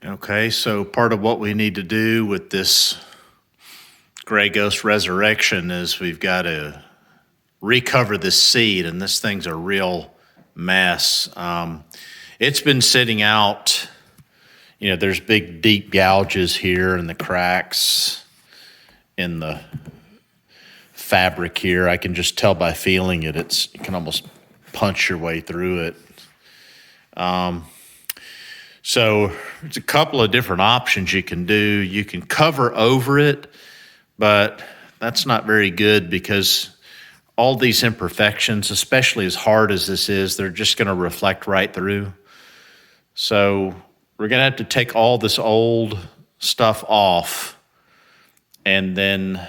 Okay, so part of what we need to do with this Gray Ghost Resurrection is we've got to recover this seat, and this thing's a real mess. It's been sitting out, there's big deep gouges here and the cracks in the fabric here. I can just tell by feeling it. You can almost punch your way through it. So there's a couple of different options you can do. You can cover over it, but that's not very good because all these imperfections, especially as hard as this is, they're just going to reflect right through. So we're going to have to take all this old stuff off, and then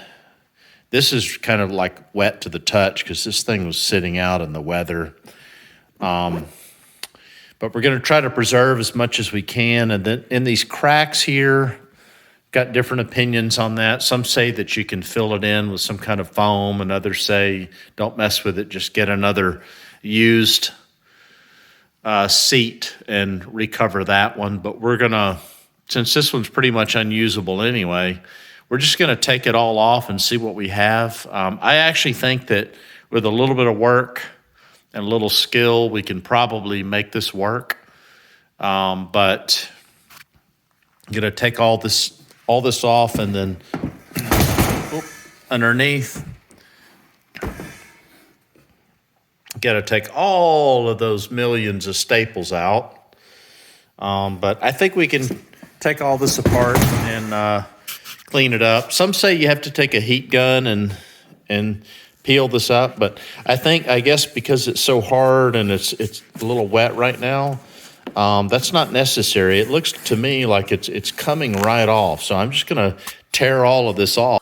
this is kind of like wet to the touch because this thing was sitting out in the weather. But we're going to try to preserve as much as we can. And then in these cracks here, got different opinions on that. Some say that you can fill it in with some kind of foam, and others say don't mess with it, just get another used seat and recover that one. But we're going to, since this one's pretty much unusable anyway, we're just going to take it all off and see what we have. I actually think that with a little bit of work and a little skill, we can probably make this work. But I'm going to take all this off, and then underneath, got to take all of those millions of staples out. But I think we can take all this apart and clean it up. Some say you have to take a heat gun and peel this up, but I guess because it's so hard and it's a little wet right now, that's not necessary. It looks to me like it's coming right off, so I'm just going to tear all of this off.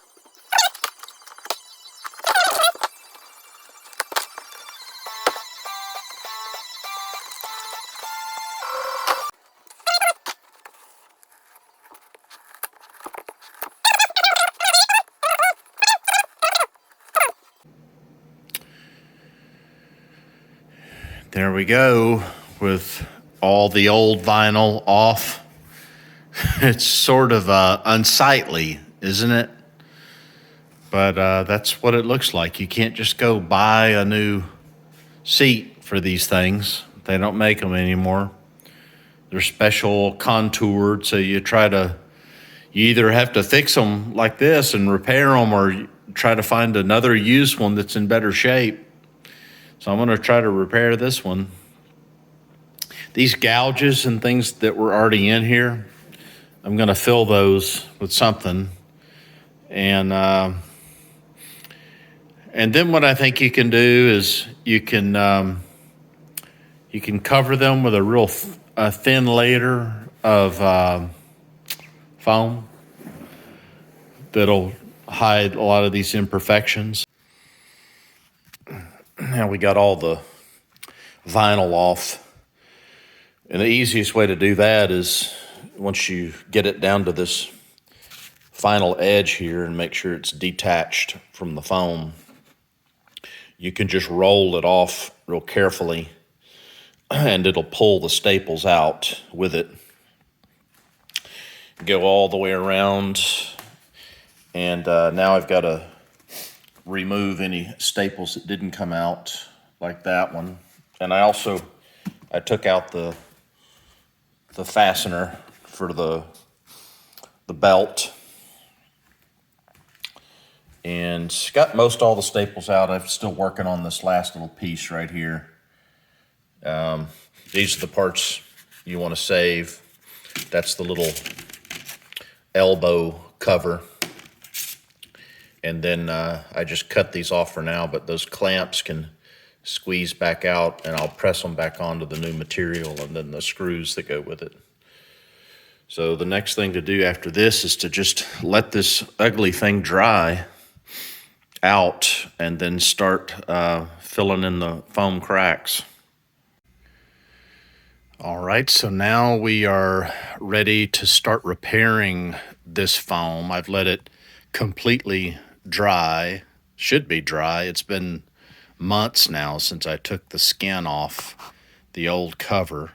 There we go, with all the old vinyl off. It's sort of unsightly, isn't it? But that's what it looks like. You can't just go buy a new seat for these things. They don't make them anymore. They're special contoured, so you either have to fix them like this and repair them, or try to find another used one that's in better shape. So I'm going to try to repair this one. These gouges and things that were already in here, I'm going to fill those with something. And then what I think you can do is you can cover them with a real thin layer of foam that'll hide a lot of these imperfections. Now we got all the vinyl off. And the easiest way to do that is once you get it down to this final edge here and make sure it's detached from the foam, you can just roll it off real carefully and it'll pull the staples out with it. Go all the way around, and now I've got to remove any staples that didn't come out, like that one. And I took out the fastener for the belt, and got most all the staples out. I'm still working on this last little piece right here. These are the parts you want to save. That's the little elbow cover. And then I just cut these off for now, but those clamps can squeeze back out, and I'll press them back onto the new material and then the screws that go with it. So the next thing to do after this is to just let this ugly thing dry out and then start filling in the foam cracks. All right, so now we are ready to start repairing this foam. I've let it completely dry, should be dry. It's been months now since I took the skin off the old cover.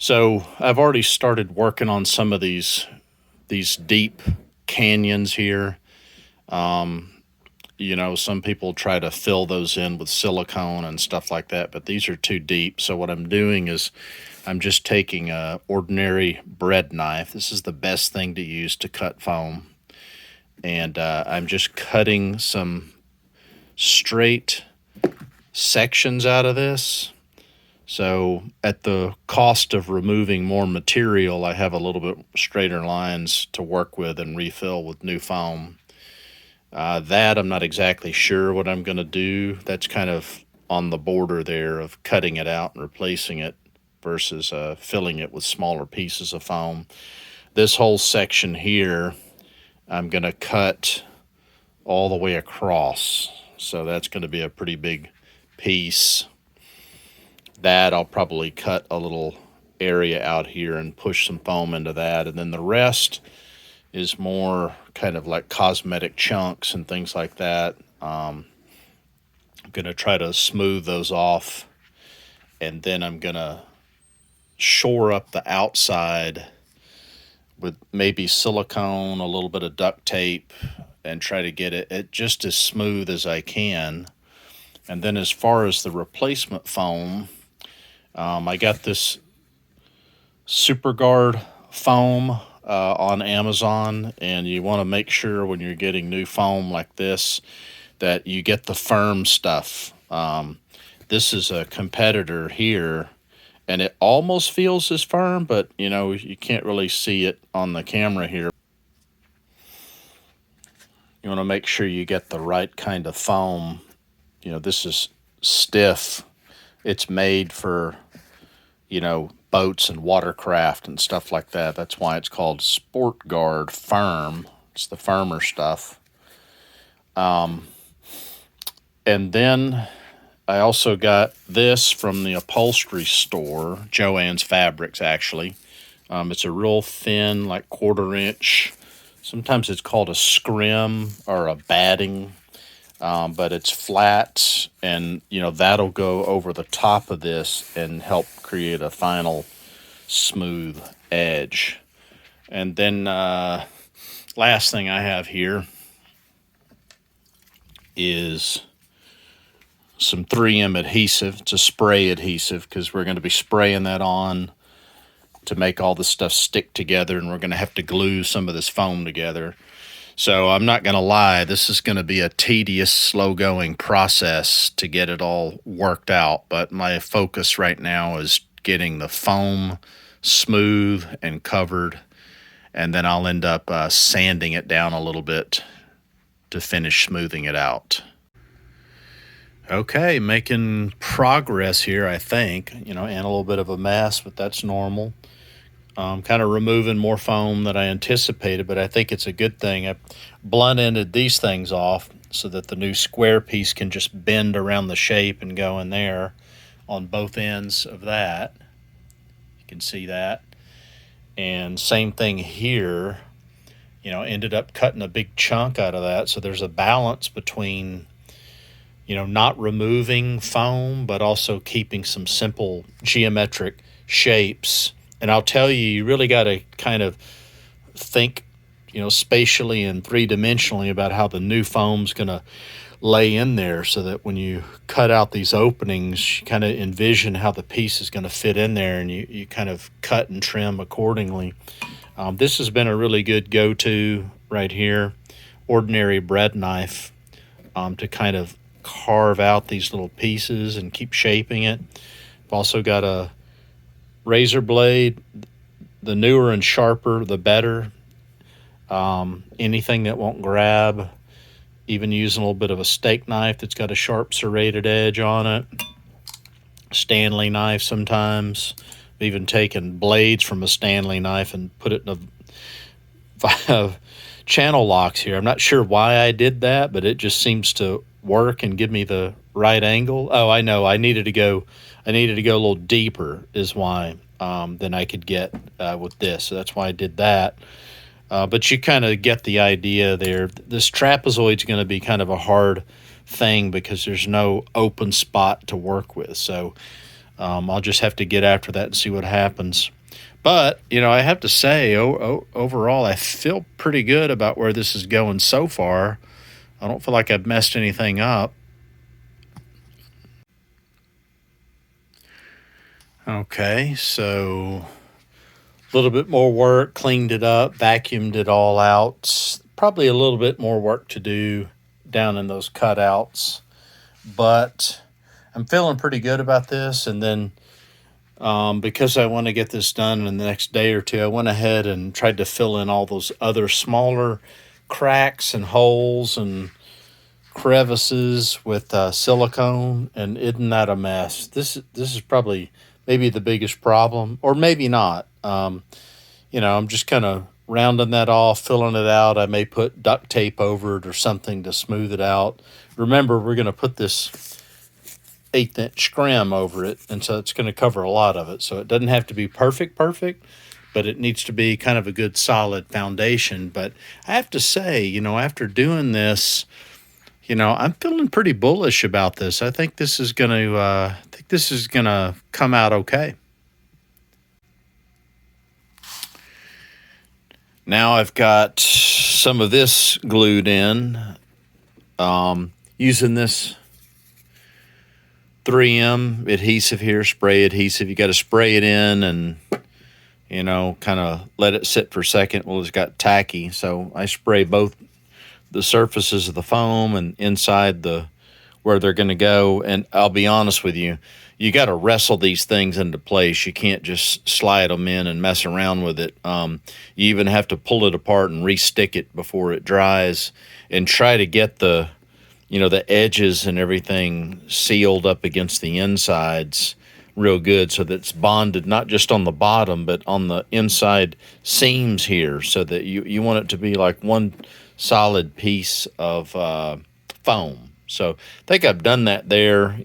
So I've already started working on some of these deep canyons here. You know, some people try to fill those in with silicone and stuff like that, but these are too deep. So what I'm doing is I'm just taking a ordinary bread knife. This is the best thing to use to cut foam. And I'm just cutting some straight sections out of this. So at the cost of removing more material, I have a little bit straighter lines to work with and refill with new foam. That I'm not exactly sure what I'm going to do. That's kind of on the border there of cutting it out and replacing it versus filling it with smaller pieces of foam. This whole section here, I'm going to cut all the way across. So that's going to be a pretty big piece. That I'll probably cut a little area out here and push some foam into that. And then the rest is more kind of like cosmetic chunks and things like that. I'm going to try to smooth those off. And then I'm going to shore up the outside with maybe silicone, a little bit of duct tape, and try to get it just as smooth as I can. And then as far as the replacement foam, I got this SuperGuard foam on Amazon, and you want to make sure when you're getting new foam like this that you get the firm stuff. This is a competitor here, and it almost feels as firm, but you know, you can't really see it on the camera here. You want to make sure you get the right kind of foam. You know, this is stiff. It's made for, you know, boats and watercraft and stuff like that. That's why it's called Sport Guard Firm. It's the firmer stuff. And then I also got this from the upholstery store, Joann's Fabrics, actually. It's a real thin, like 1/4 inch. Sometimes it's called a scrim or a batting, but it's flat, and you know that'll go over the top of this and help create a final smooth edge. And then last thing I have here is some 3M adhesive. It's a spray adhesive because we're going to be spraying that on to make all this stuff stick together, and we're going to have to glue some of this foam together. So I'm not going to lie, this is going to be a tedious, slow-going process to get it all worked out, but my focus right now is getting the foam smooth and covered, and then I'll end up sanding it down a little bit to finish smoothing it out. Okay, making progress here, I think, you know, and a little bit of a mess, but that's normal. Kind of removing more foam than I anticipated, but I think it's a good thing. I blunt-ended these things off so that the new square piece can just bend around the shape and go in there on both ends of that. You can see that. And same thing here, you know, ended up cutting a big chunk out of that. So there's a balance between, you know, not removing foam, but also keeping some simple geometric shapes. And I'll tell you, you really got to kind of think, you know, spatially and three-dimensionally about how the new foam's going to lay in there so that when you cut out these openings, you kind of envision how the piece is going to fit in there, and you kind of cut and trim accordingly. This has been a really good go-to right here, ordinary bread knife, to kind of carve out these little pieces and keep shaping it. I've also got a razor blade. The newer and sharper, the better. Anything that won't grab, even using a little bit of a steak knife that's got a sharp serrated edge on it. Stanley knife sometimes. I've even taken blades from a Stanley knife and put it in a channel locks here. I'm not sure why I did that, but it just seems to work and give me the right angle. Oh, I know. I needed to go a little deeper is why than I could get with this. So that's why I did that. But you kind of get the idea there. This trapezoid's going to be kind of a hard thing because there's no open spot to work with. So I'll just have to get after that and see what happens. But, I have to say, overall, I feel pretty good about where this is going so far. I don't feel like I've messed anything up. Okay, so a little bit more work, cleaned it up, vacuumed it all out. Probably a little bit more work to do down in those cutouts, but I'm feeling pretty good about this. And then because I want to get this done in the next day or two, I went ahead and tried to fill in all those other smaller cracks and holes and crevices with silicone. And isn't that a mess? This is probably maybe the biggest problem, or maybe not. I'm just kind of rounding that off, filling it out. I may put duct tape over it or something to smooth it out. Remember, we're going to put this 1/8" scrim over it, and so it's going to cover a lot of it. So it doesn't have to be perfect, but it needs to be kind of a good solid foundation. But I have to say, after doing this, I'm feeling pretty bullish about this. I think this is going to come out okay. Now I've got some of this glued in, using this 3M adhesive here, spray adhesive. You got to spray it in and, kind of let it sit for a second. Well, it's got tacky, so I spray both the surfaces of the foam and inside where they're going to go. And I'll be honest with you, you got to wrestle these things into place. You can't just slide them in and mess around with it. You even have to pull it apart and re-stick it before it dries, and try to get the edges and everything sealed up against the insides real good, so that it's bonded not just on the bottom but on the inside seams here, so that you want it to be like one solid piece of foam. So I think I've done that there.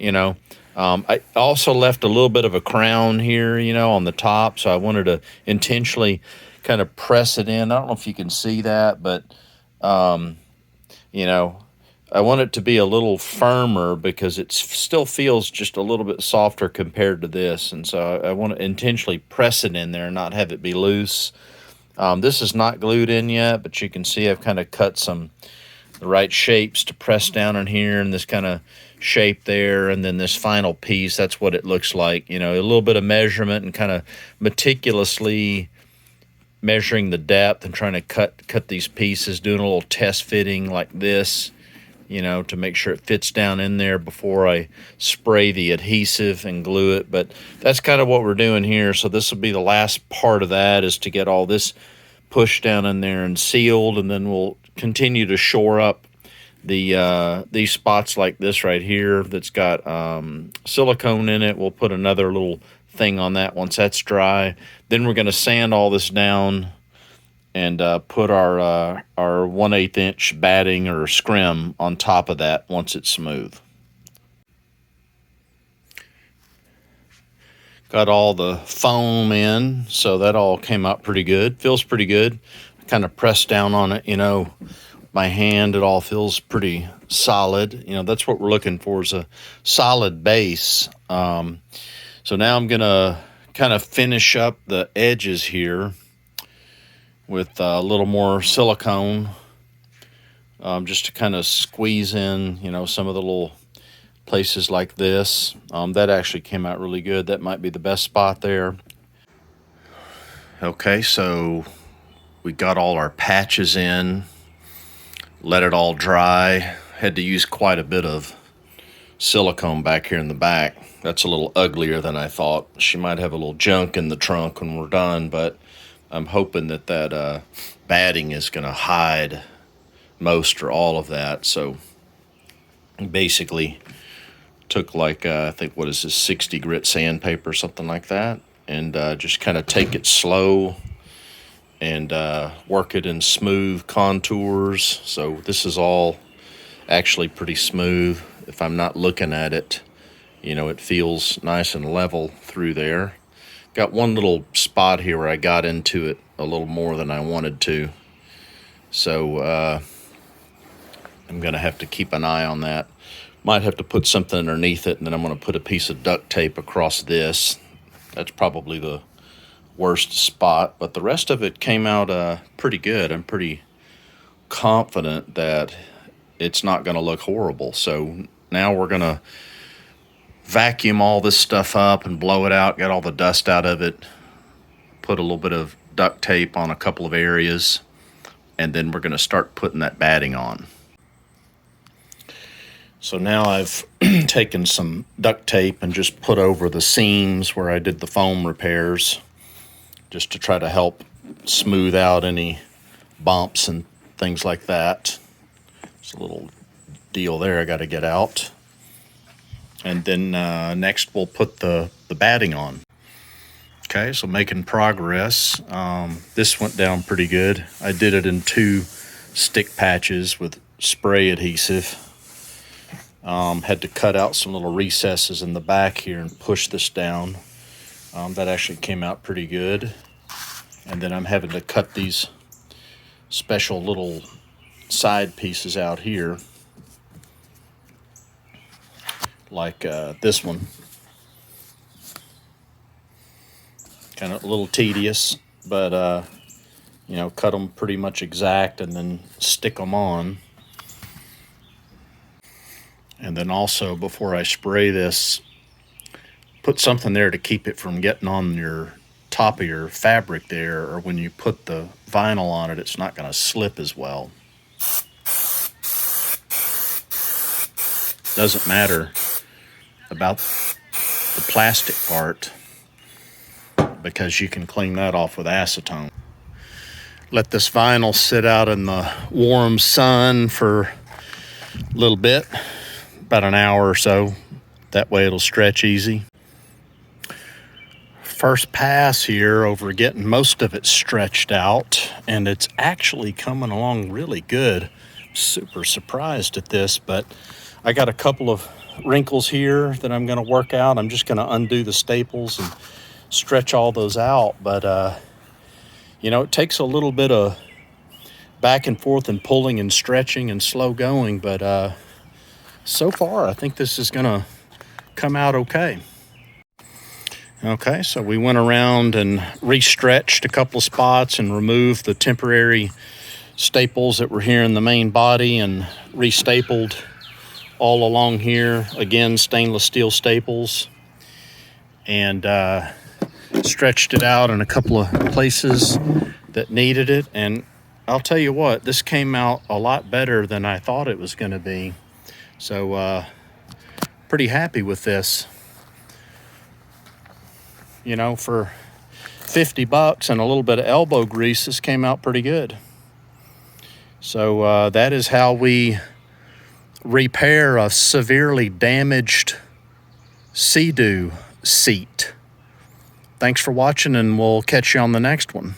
I also left a little bit of a crown here, on the top, so I wanted to intentionally kind of press it in. I don't know if you can see that, but I want it to be a little firmer because it still feels just a little bit softer compared to this. And so I want to intentionally press it in there and not have it be loose. This is not glued in yet, but you can see I've kind of cut the right shapes to press down in here, and this kind of shape there, and then this final piece, that's what it looks like. A little bit of measurement and kind of meticulously measuring the depth and trying to cut these pieces, doing a little test fitting like this, to make sure it fits down in there before I spray the adhesive and glue it. But that's kind of what we're doing here. So this will be the last part of that, is to get all this pushed down in there and sealed, and then we'll continue to shore up these spots like this right here that's got silicone in it. We'll put another little thing on that once that's dry. Then we're going to sand all this down and put our 1/8" batting or scrim on top of that once it's smooth. Got all the foam in, so that all came out pretty good. Feels pretty good. Kind of pressed down on it, my hand, it all feels pretty solid. That's what we're looking for, is a solid base. So now I'm going to kind of finish up the edges here with a little more silicone, just to kind of squeeze in, some of the little places like this. That actually came out really good. That might be the best spot there. Okay, so we got all our patches in, let it all dry. Had to use quite a bit of silicone back here in the back. That's a little uglier than I thought. She might have a little junk in the trunk when we're done, but I'm hoping that batting is going to hide most or all of that. So basically took like, I think, what is this, 60 grit sandpaper, something like that, and just kind of take it slow and work it in smooth contours. So this is all actually pretty smooth. If I'm not looking at it, it feels nice and level through there. Got one little spot here where I got into it a little more than I wanted to. So I'm going to have to keep an eye on that. Might have to put something underneath it, and then I'm going to put a piece of duct tape across this. That's probably the worst spot, but the rest of it came out pretty good. I'm pretty confident that it's not going to look horrible. So now we're going to vacuum all this stuff up and blow it out, get all the dust out of it, put a little bit of duct tape on a couple of areas, and then we're going to start putting that batting on. So now I've taken some duct tape and just put over the seams where I did the foam repairs, just to try to help smooth out any bumps and things like that. There's a little deal there I got to get out. And then next we'll put the batting on. Okay, so making progress. This went down pretty good. I did it in 2 stick patches with spray adhesive. Had to cut out some little recesses in the back here and push this down. That actually came out pretty good. And then I'm having to cut these special little side pieces out here, like this one. Kind of a little tedious, but you know, cut them pretty much exact and then stick them on. And then also, before I spray this, put something there to keep it from getting on your top of your fabric there, or when you put the vinyl on it, it's not going to slip as well. Doesn't matter about the plastic part, because you can clean that off with acetone. Let this vinyl sit out in the warm sun for a little bit, about an hour or so. That way it'll stretch easy. First pass here over getting most of it stretched out, and it's actually coming along really good. Super surprised at this, but I got a couple of wrinkles here that I'm going to work out. I'm just going to undo the staples and stretch all those out, but you know, it takes a little bit of back and forth and pulling and stretching and slow going, but so far I think this is going to come out okay. Okay, so we went around and re-stretched a couple of spots and removed the temporary staples that were here in the main body and re-stapled all along here. Again, stainless steel staples, and stretched it out in a couple of places that needed it. And I'll tell you what, this came out a lot better than I thought it was going to be. So pretty happy with this. You know, for $50 and a little bit of elbow grease, this came out pretty good. So that is how we repair a severely damaged Seadoo seat. Thanks for watching, and we'll catch you on the next one.